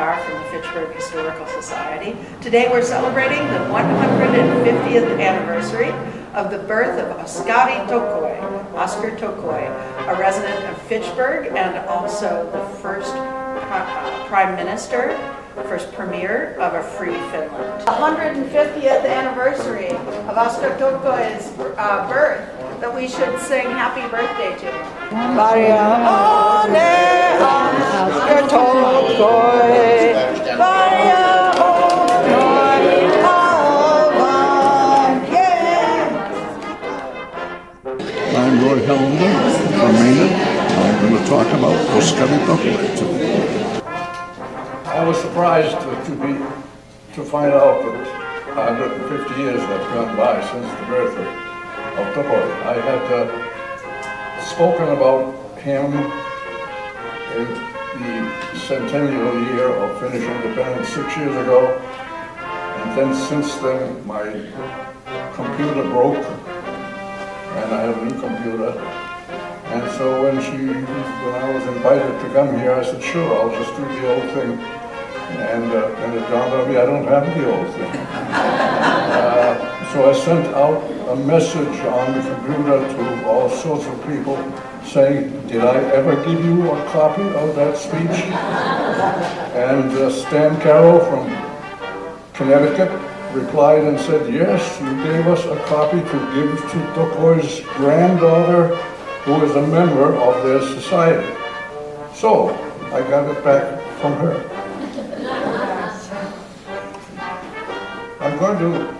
Helander from the Fitchburg Historical Society. Today we're celebrating the 150th anniversary of the birth of Oskar Tokoi, a resident of Fitchburg and also the first Prime Minister, first Premier of a free Finland. The 150th anniversary of Oskar Tokoi's birth, that we should sing happy birthday to him. Oskar Tokoi, I'm Helander from Maine. I'm going to talk about Oskar Tokoi today. I was surprised to find out that 150 years have gone by since the birth of Tokoi. I had spoken about him in the centennial year of Finnish independence 6 years ago, and then since then my computer broke and I have a new computer. And so when I was invited to come here, I said, sure, I'll just do the old thing. And it dawned on me, I don't have the old thing. So I sent out a message on the computer to all sorts of people saying, did I ever give you a copy of that speech? And Stan Carroll from Connecticut replied and said, yes, you gave us a copy to give to Tokoi's granddaughter, who is a member of their society. So I got it back from her. I'm going to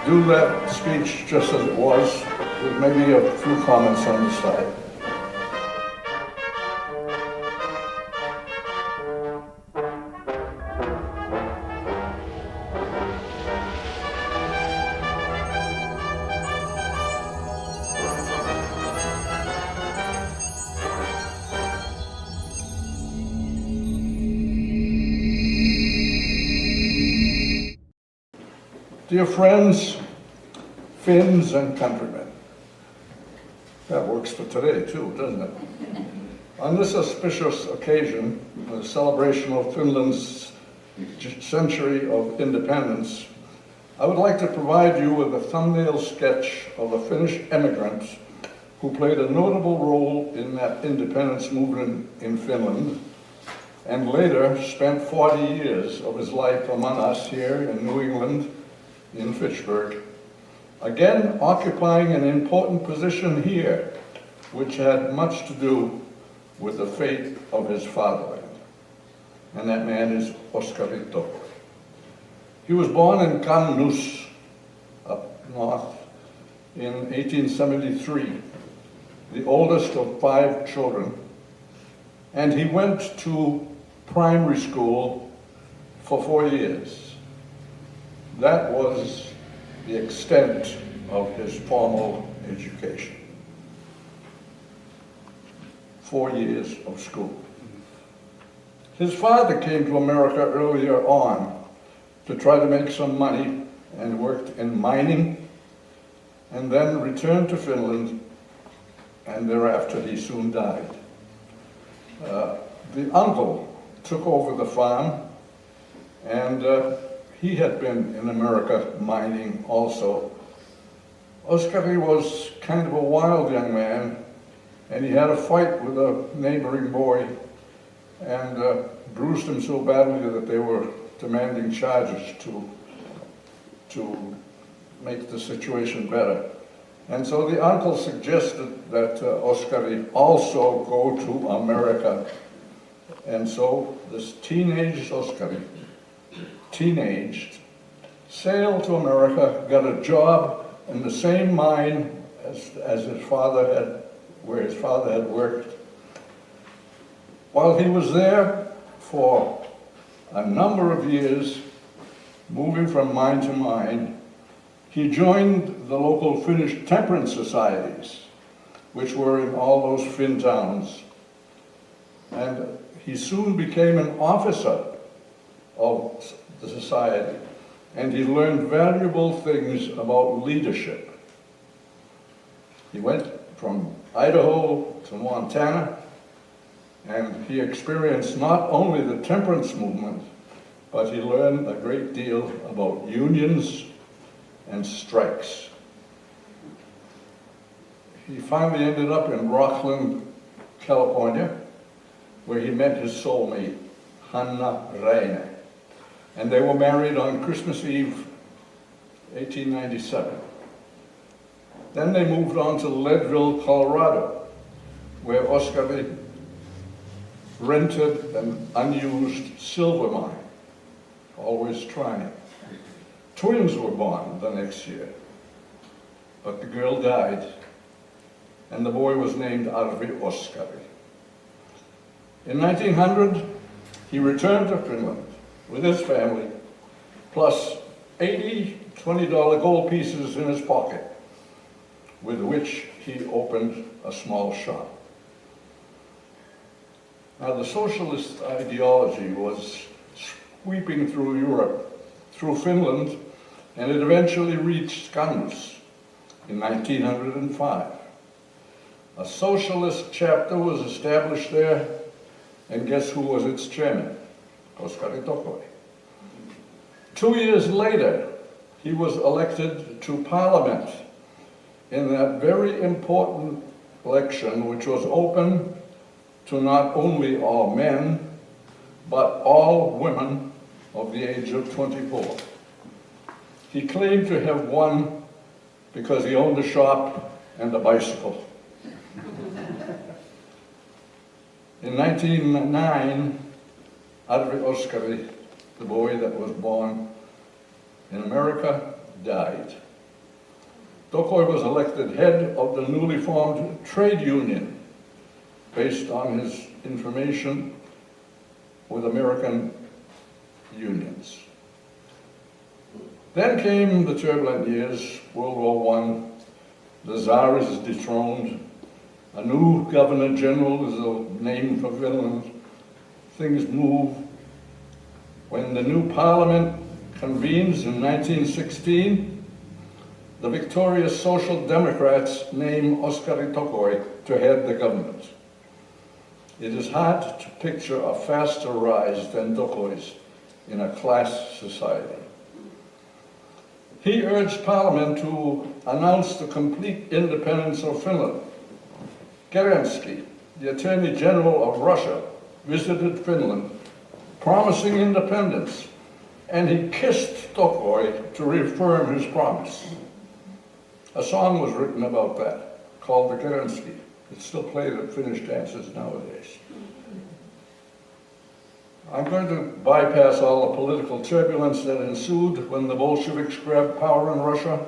do that speech just as it was, with maybe a few comments on the side. Dear friends, Finns and countrymen. That works for today too, doesn't it? On this auspicious occasion, the celebration of Finland's century of independence, I would like to provide you with a thumbnail sketch of a Finnish emigrant who played a notable role in that independence movement in Finland, and later spent 40 years of his life among us here in New England, in Fitchburg, again occupying an important position here, which had much to do with the fate of his fatherland. And that man is Oskar Tokoi. He was born in Kannus, up north, in 1873, the oldest of 5 children, and he went to primary school for 4 years. That was the extent of his formal education. 4 years of school. His father came to America earlier on to try to make some money and worked in mining, and then returned to Finland, and thereafter he soon died. The uncle took over the farm, and he had been in America mining also. Oskar was kind of a wild young man, and he had a fight with a neighboring boy and bruised him so badly that they were demanding charges to make the situation better. And so the uncle suggested that Oskar also go to America. And so this teenaged Oskar, teenaged, sailed to America, got a job in the same mine as his father had, where his father had worked. While he was there for a number of years, moving from mine to mine, he joined the local Finnish temperance societies, which were in all those Finn towns. And he soon became an officer of the society, and he learned valuable things about leadership. He went from Idaho to Montana, and he experienced not only the temperance movement, but he learned a great deal about unions and strikes. He finally ended up in Rockland, California, where he met his soulmate, Hanna Reine, and they were married on Christmas Eve, 1897. Then they moved on to Leadville, Colorado, where Oskar rented an unused silver mine, always trying. Twins were born the next year, but the girl died, and the boy was named Arvi Oskar. In 1900, he returned to Finland with his family, plus 80 $20 gold pieces in his pocket, with which he opened a small shop. Now, the socialist ideology was sweeping through Europe, through Finland, and it eventually reached Skåne in 1905. A socialist chapter was established there, and guess who was its chairman? Oskar Tokoi. 2 years later, he was elected to Parliament in that very important election, which was open to not only all men, but all women of the age of 24. He claimed to have won because he owned a shop and a bicycle. In 1909, Arvi Oskari, the boy that was born in America, died. Tokoi was elected head of the newly formed trade union based on his information with American unions. Then came the turbulent years, World War I, the Tsar is dethroned, a new Governor General is the name for Finland, things move. When the new Parliament convenes in 1916, the victorious Social Democrats name Oskar Tokoi to head the government. It is hard to picture a faster rise than Tokoi's in a class society. He urged Parliament to announce the complete independence of Finland. Kerensky, the Attorney General of Russia, visited Finland, promising independence, and he kissed Tokoi to reaffirm his promise. A song was written about that, called the Kerensky. It's still played at Finnish dances nowadays. I'm going to bypass all the political turbulence that ensued when the Bolsheviks grabbed power in Russia.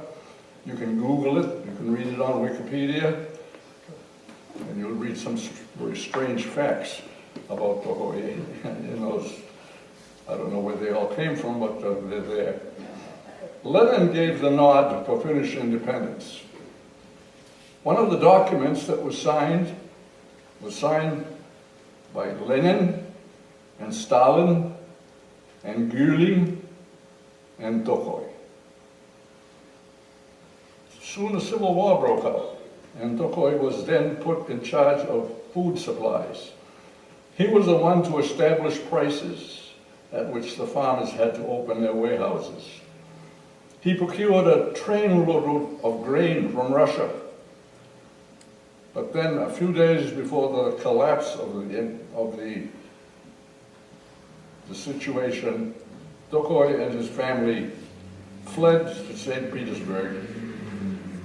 You can Google it, you can read it on Wikipedia, and you'll read some very strange facts about Tokoi in those. I don't know where they all came from, but they're there. Lenin gave the nod for Finnish independence. One of the documents that was signed by Lenin and Stalin and Göring and Tokoi. Soon a civil war broke out, and Tokoi was then put in charge of food supplies. He was the one to establish prices at which the farmers had to open their warehouses. He procured a trainload of grain from Russia. But then, a few days before the collapse of the situation, Tokoi and his family fled to St. Petersburg,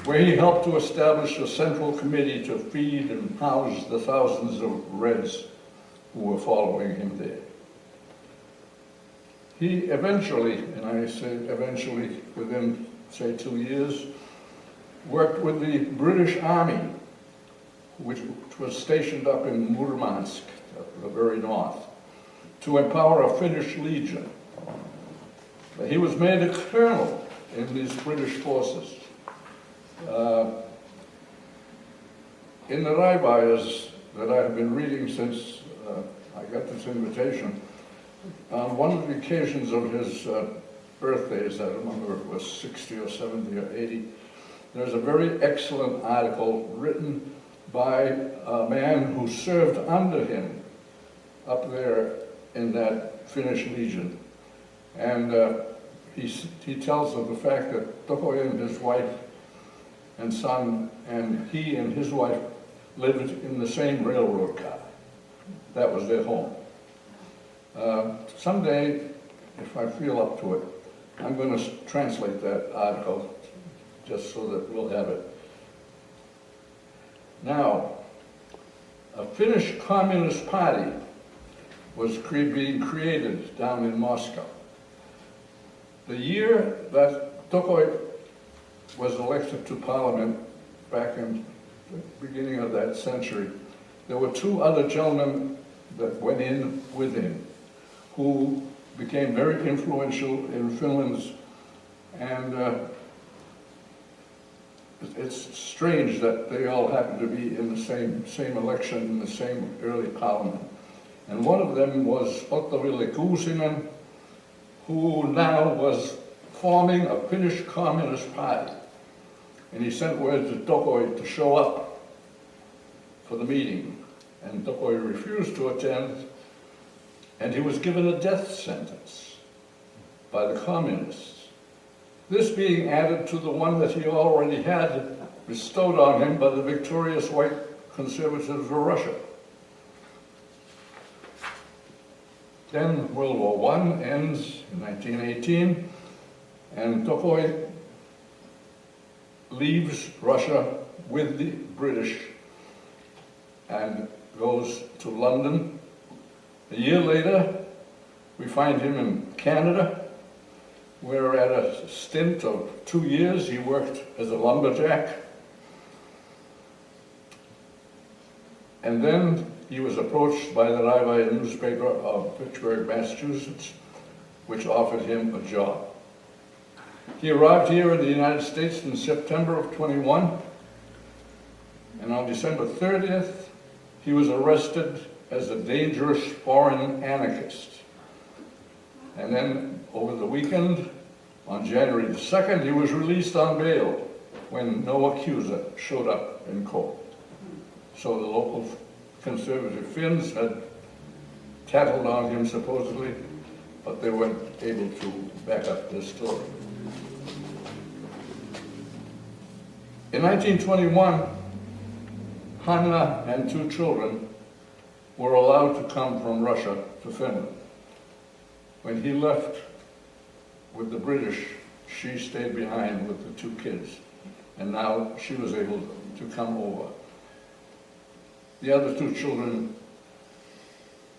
where he helped to establish a central committee to feed and house the thousands of Reds who were following him there. He eventually, and I say eventually within, say, 2 years, worked with the British Army, which was stationed up in Murmansk, the very north, to empower a Finnish legion. He was made a colonel in these British forces. In the Raibires that I have been reading since I got this invitation, on one of the occasions of his birthdays, I don't remember if it was 60 or 70 or 80, there's a very excellent article written by a man who served under him up there in that Finnish legion. And he tells of the fact that Tokoi and his wife and son, and he and his wife lived in the same railroad car. That was their home. Someday, if I feel up to it, I'm going to translate that article just so that we'll have it. Now, a Finnish Communist Party was being created down in Moscow. The year that Tokoi was elected to parliament, back in the beginning of that century, there were two other gentlemen that went in with him who became very influential in Finland's, and it's strange that they all happened to be in the same election, in the same early parliament. And one of them was Ottaville Kuusinen, who now was forming a Finnish Communist Party. And he sent word to Tokoi to show up for the meeting. And Tokoi refused to attend, and he was given a death sentence by the communists. This being added to the one that he already had bestowed on him by the victorious white conservatives of Russia. Then World War I ends in 1918, and Tokoi leaves Russia with the British and goes to London. A year later, we find him in Canada, where at a stint of 2 years, he worked as a lumberjack. And then he was approached by the Raivaja newspaper of Fitchburg, Massachusetts, which offered him a job. He arrived here in the United States in September of 21, and on December 30th, he was arrested as a dangerous foreign anarchist. And then over the weekend, on January the 2nd, he was released on bail when no accuser showed up in court. So the local conservative Finns had tattled on him supposedly, but they weren't able to back up their story. In 1921, Hanna and 2 children were allowed to come from Russia to Finland. When he left with the British, she stayed behind with the 2 kids, and now she was able to come over. The other 2 children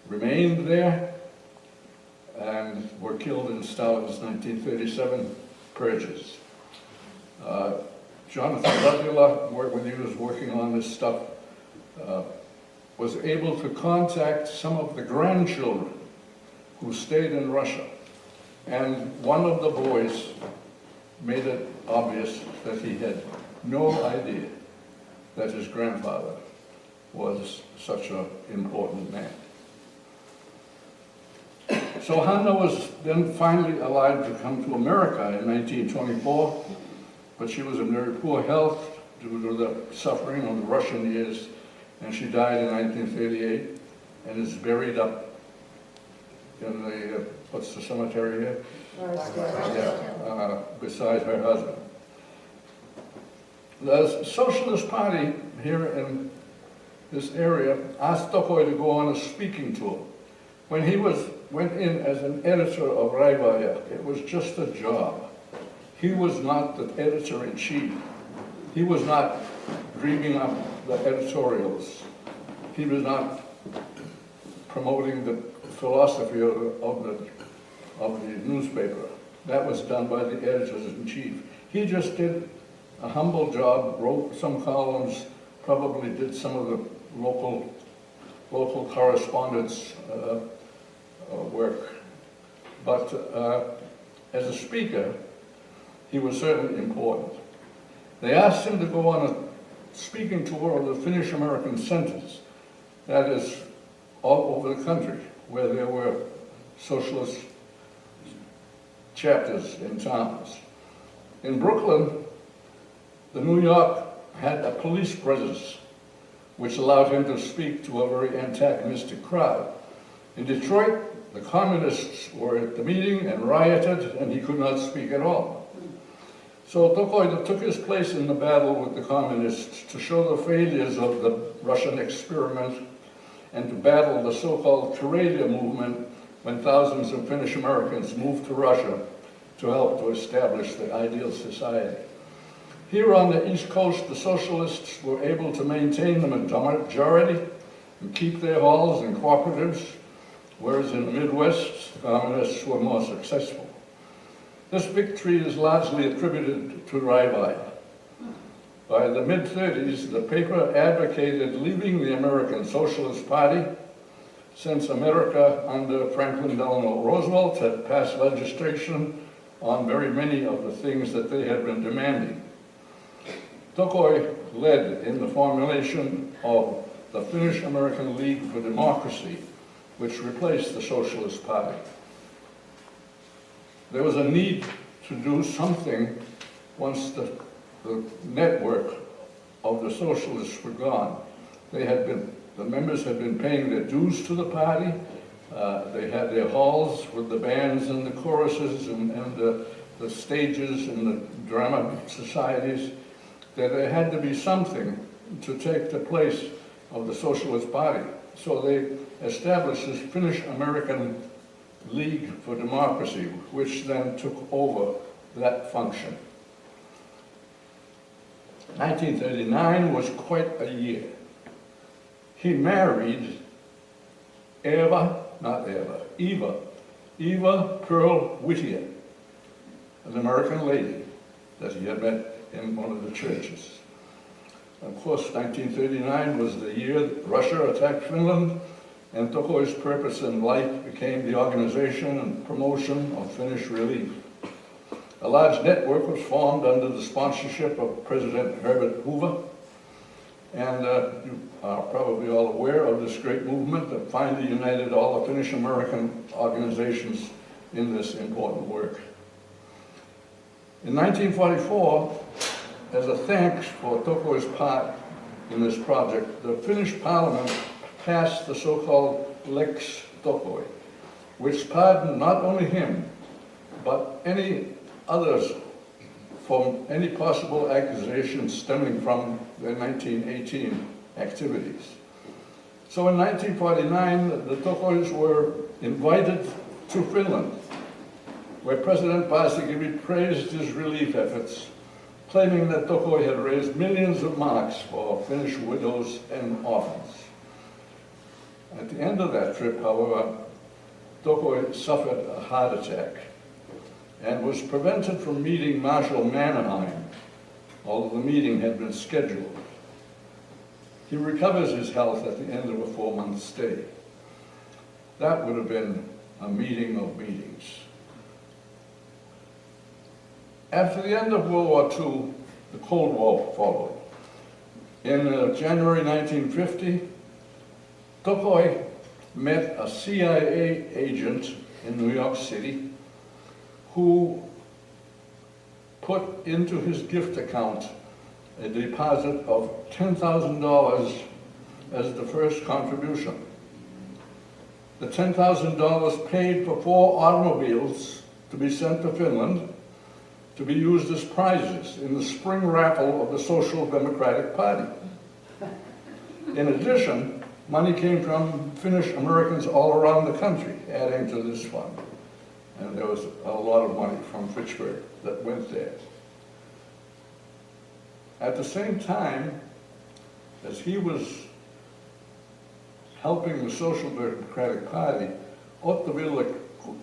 remained there and were killed in Stalin's 1937 purges. Jonathan Radula, when he was working on this stuff, was able to contact some of the grandchildren who stayed in Russia. And one of the boys made it obvious that he had no idea that his grandfather was such an important man. So Hanna was then finally allowed to come to America in 1924, but she was in very poor health due to the suffering of the Russian years, and she died in 1938 and is buried up in the, what's the cemetery here? Beside her husband. The Socialist Party here in this area asked Tokoi to go on a speaking tour. When he went in as an editor of Raivaja, it was just a job. He was not the editor-in-chief. He was not dreaming up the editorials. He was not promoting the philosophy of the newspaper. That was done by the editors-in-chief. He just did a humble job, wrote some columns, probably did some of the local correspondence work. But as a speaker, he was certainly important. They asked him to go on a speaking tour of the Finnish-American centers, that is, all over the country, where there were socialist chapters in towns. In Brooklyn, the New York had a police presence, which allowed him to speak to a very antagonistic crowd. In Detroit, The communists were at the meeting and rioted, and he could not speak at all. So Tokoi took his place in the battle with the communists to show the failures of the Russian experiment and to battle the so-called Karelia movement when thousands of Finnish Americans moved to Russia to help to establish the ideal society. Here on the East Coast, the socialists were able to maintain the majority and keep their halls and cooperatives, whereas in the Midwest, the communists were more successful. This victory is largely attributed to Raibai. By the mid-30s, the paper advocated leaving the American Socialist Party, since America under Franklin Delano Roosevelt had passed legislation on very many of the things that they had been demanding. Tokoi led in the formulation of the Finnish American League for Democracy, which replaced the Socialist Party. There was a need to do something once the network of the socialists were gone. The members had been paying their dues to the party. They had their halls with the bands and the choruses and the stages and the drama societies. That there had to be something to take the place of the Socialist Party. So they established this Finnish American League for Democracy, which then took over that function. 1939 was quite a year. He married Eva Pearl Whittier, an American lady that he had met in one of the churches. Of course, 1939 was the year that Russia attacked Finland, and Tokoi's purpose in life became the organization and promotion of Finnish relief. A large network was formed under the sponsorship of President Herbert Hoover, and you are probably all aware of this great movement that finally united all the Finnish American organizations in this important work. In 1944, as a thanks for Tokoi's part in this project, the Finnish Parliament passed the so-called Lex Tokoi, which pardoned not only him, but any others from any possible accusations stemming from their 1918 activities. So in 1949, the Tokois were invited to Finland, where President Paasikivi praised his relief efforts, claiming that Tokoi had raised millions of marks for Finnish widows and orphans. At the end of that trip, however, Tokoi suffered a heart attack and was prevented from meeting Marshal Mannerheim, although the meeting had been scheduled. He recovers his health at the end of a 4-month stay. That would have been a meeting of meetings. After the end of World War II, the Cold War followed. In January 1950, Tokoi met a CIA agent in New York City who put into his gift account a deposit of $10,000 as the first contribution. The $10,000 paid for 4 automobiles to be sent to Finland to be used as prizes in the spring raffle of the Social Democratic Party. In addition, money came from Finnish Americans all around the country, adding to this fund. And there was a lot of money from Fitchburg that went there. At the same time, as he was helping the Social Democratic Party, Otto Ville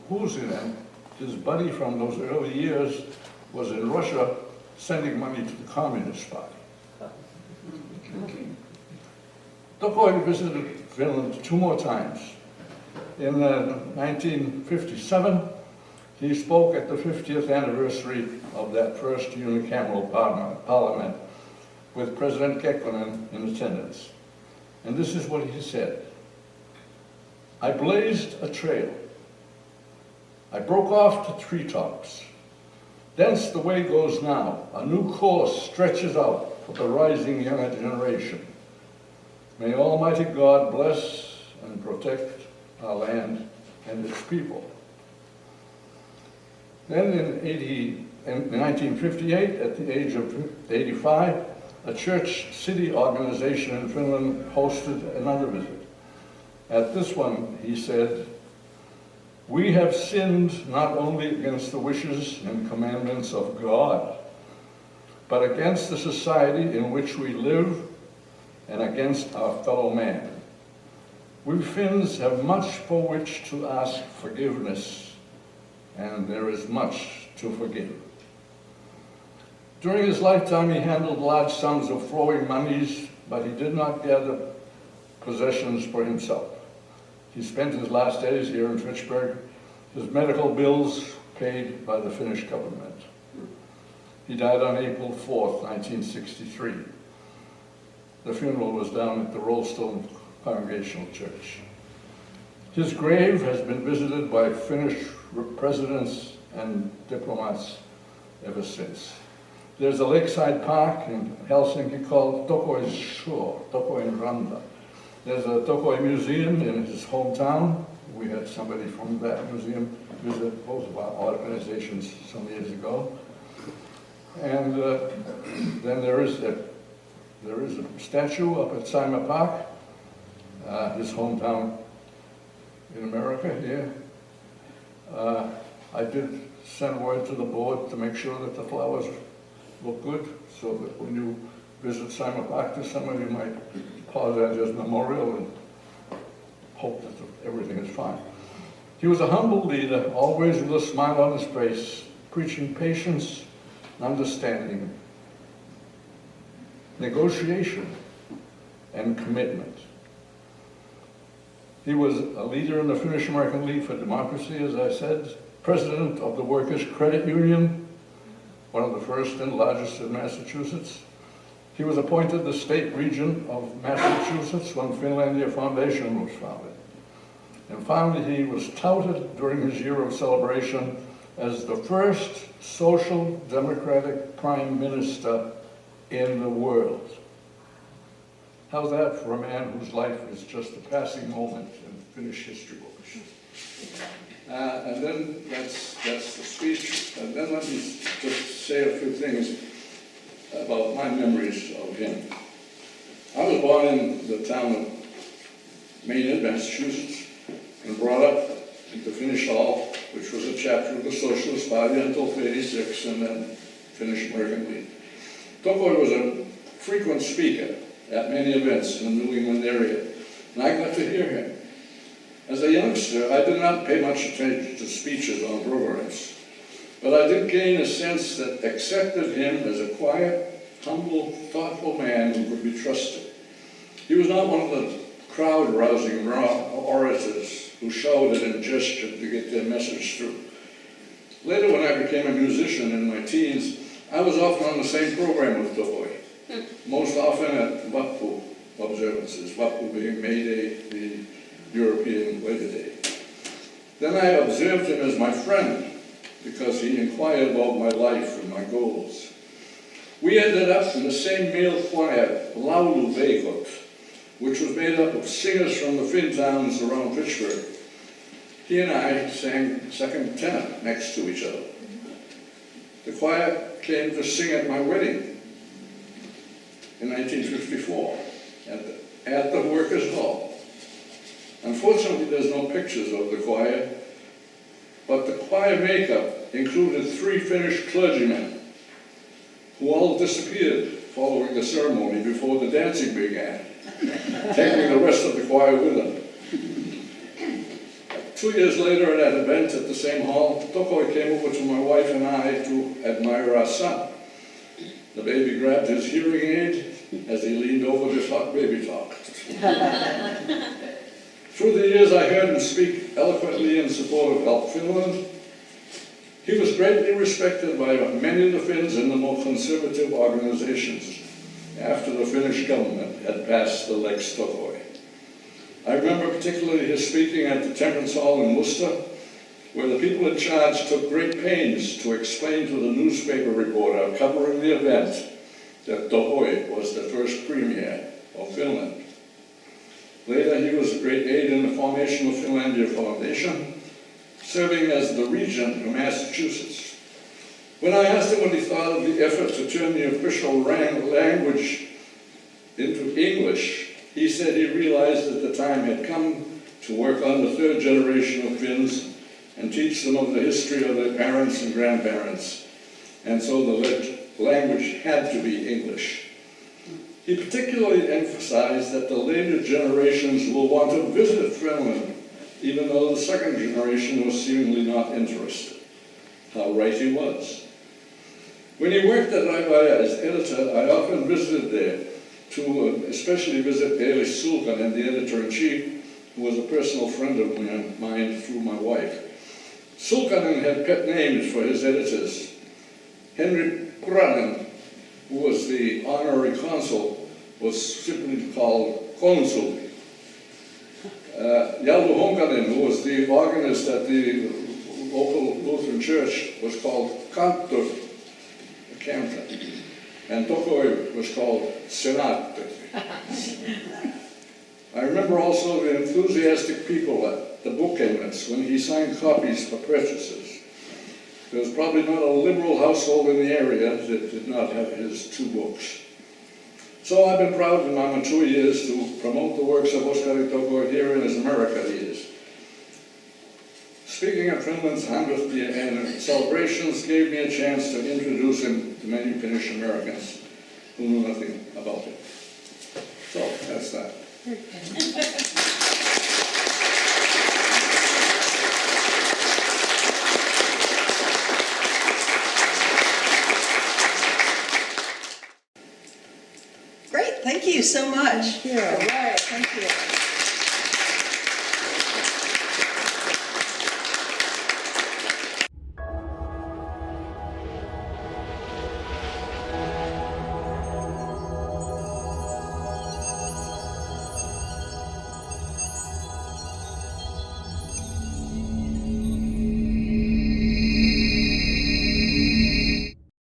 Kuusinen, his buddy from those early years, was in Russia sending money to the Communist Party. Tokoi visited Finland 2 more times. In 1957, he spoke at the 50th anniversary of that first unicameral parliament with President Kekkonen in attendance. And this is what he said. I blazed a trail. I broke off to treetops. Thence the way goes now. A new course stretches out for the rising younger generation. May Almighty God bless and protect our land and its people. Then in 1958, at the age of 85, a church city organization in Finland hosted another visit. At this one, he said, "We have sinned not only against the wishes and commandments of God, but against the society in which we live and against our fellow man. We Finns have much for which to ask forgiveness, and there is much to forgive." During his lifetime, he handled large sums of flowing monies, but he did not gather possessions for himself. He spent his last days here in Fitchburg, his medical bills paid by the Finnish government. He died on April 4th, 1963. The funeral was down at the Rollstone Congregational Church. His grave has been visited by Finnish presidents and diplomats ever since. There's a lakeside park in Helsinki called Tokoi's Shore, Tokoin Ranta. There's a Tokoi museum in his hometown. We had somebody from that museum visit both of our organizations some years ago. And then there is a statue up at Sima Park, his hometown in America here. I did send word to the board to make sure that the flowers look good, so that when you visit Sima Park this summer, you might pause at his memorial and hope that everything is fine. He was a humble leader, always with a smile on his face, preaching patience, understanding, negotiation, and commitment. He was a leader in the Finnish American League for Democracy, as I said, president of the Workers' Credit Union, one of the first and largest in Massachusetts. He was appointed the state regent of Massachusetts when Finlandia Foundation was founded. And finally, he was touted during his year of celebration as the first social democratic prime minister in the world. How's that for a man whose life is just a passing moment in Finnish history books? And then that's the speech. And then let me just say a few things about my memories of him. I was born in the town of Maynard, Massachusetts, and brought up at the Finnish Hall, which was a chapter of the Socialist Party until '86, and then Finnish American League. Tokoi was a frequent speaker at many events in the New England area, and I got to hear him. As a youngster, I did not pay much attention to speeches on programs, but I did gain a sense that accepted him as a quiet, humble, thoughtful man who could be trusted. He was not one of the crowd-rousing orators who shouted and gestured to get their message through. Later, when I became a musician in my teens, I was often on the same program with Tokoi, most often at Vappu observances, Vappu being May Day, the European Labor Day. Then I observed him as my friend because he inquired about my life and my goals. We ended up in the same male choir, Laulu Veikot, which was made up of singers from the Finn towns around Fitchburg. He and I sang second tenor next to each other. The choir came to sing at my wedding in 1954 at the Workers' Hall. Unfortunately, there's no pictures of the choir, but the choir makeup included 3 Finnish clergymen who all disappeared following the ceremony before the dancing began, taking the rest of the choir with them. 2 years later, at an event at the same hall, Tokoi came over to my wife and I to admire our son. The baby grabbed his hearing aid as he leaned over to talk baby talk. Through the years, I heard him speak eloquently in support of Help Finland. He was greatly respected by many of the Finns in the more conservative organizations after the Finnish government had passed the Lex Tokoi. I remember particularly his speaking at the Temperance Hall in Worcester, where the people in charge took great pains to explain to the newspaper reporter covering the event that Tokoi was the first premier of Finland. Later, he was a great aid in the formation of Finlandia Foundation, serving as the regent of Massachusetts. When I asked him what he thought of the effort to turn the official language into English, he said he realized that the time had come to work on the third generation of Finns and teach them of the history of their parents and grandparents, and so the language had to be English. He particularly emphasized that the later generations will want to visit Finland, even though the second generation was seemingly not interested. How right he was. When he worked at Raivaya as editor, I often visited there to especially visit Eeli Sulkanen, the editor-in-chief, who was a personal friend of mine through my wife. Sulkanen had pet names for his editors. Henry Kuranen, who was the honorary consul, was simply called Konsul. Jallu Honkanen, who was the organist at the local Lutheran church, was called Kantor, the cantor. And Tokoi was called Senator. I remember also the enthusiastic people at the book cabinets when he signed copies for purchases. There was probably not a liberal household in the area that did not have his two books. So I've been proud in my mature years to promote the works of Oskar Tokoi here in his America years. Speaking at Finland's 100th year celebrations gave me a chance to introduce him to many Finnish Americans who knew nothing about him. So that's that. Great, thank you so much. Thank you. All right, thank you.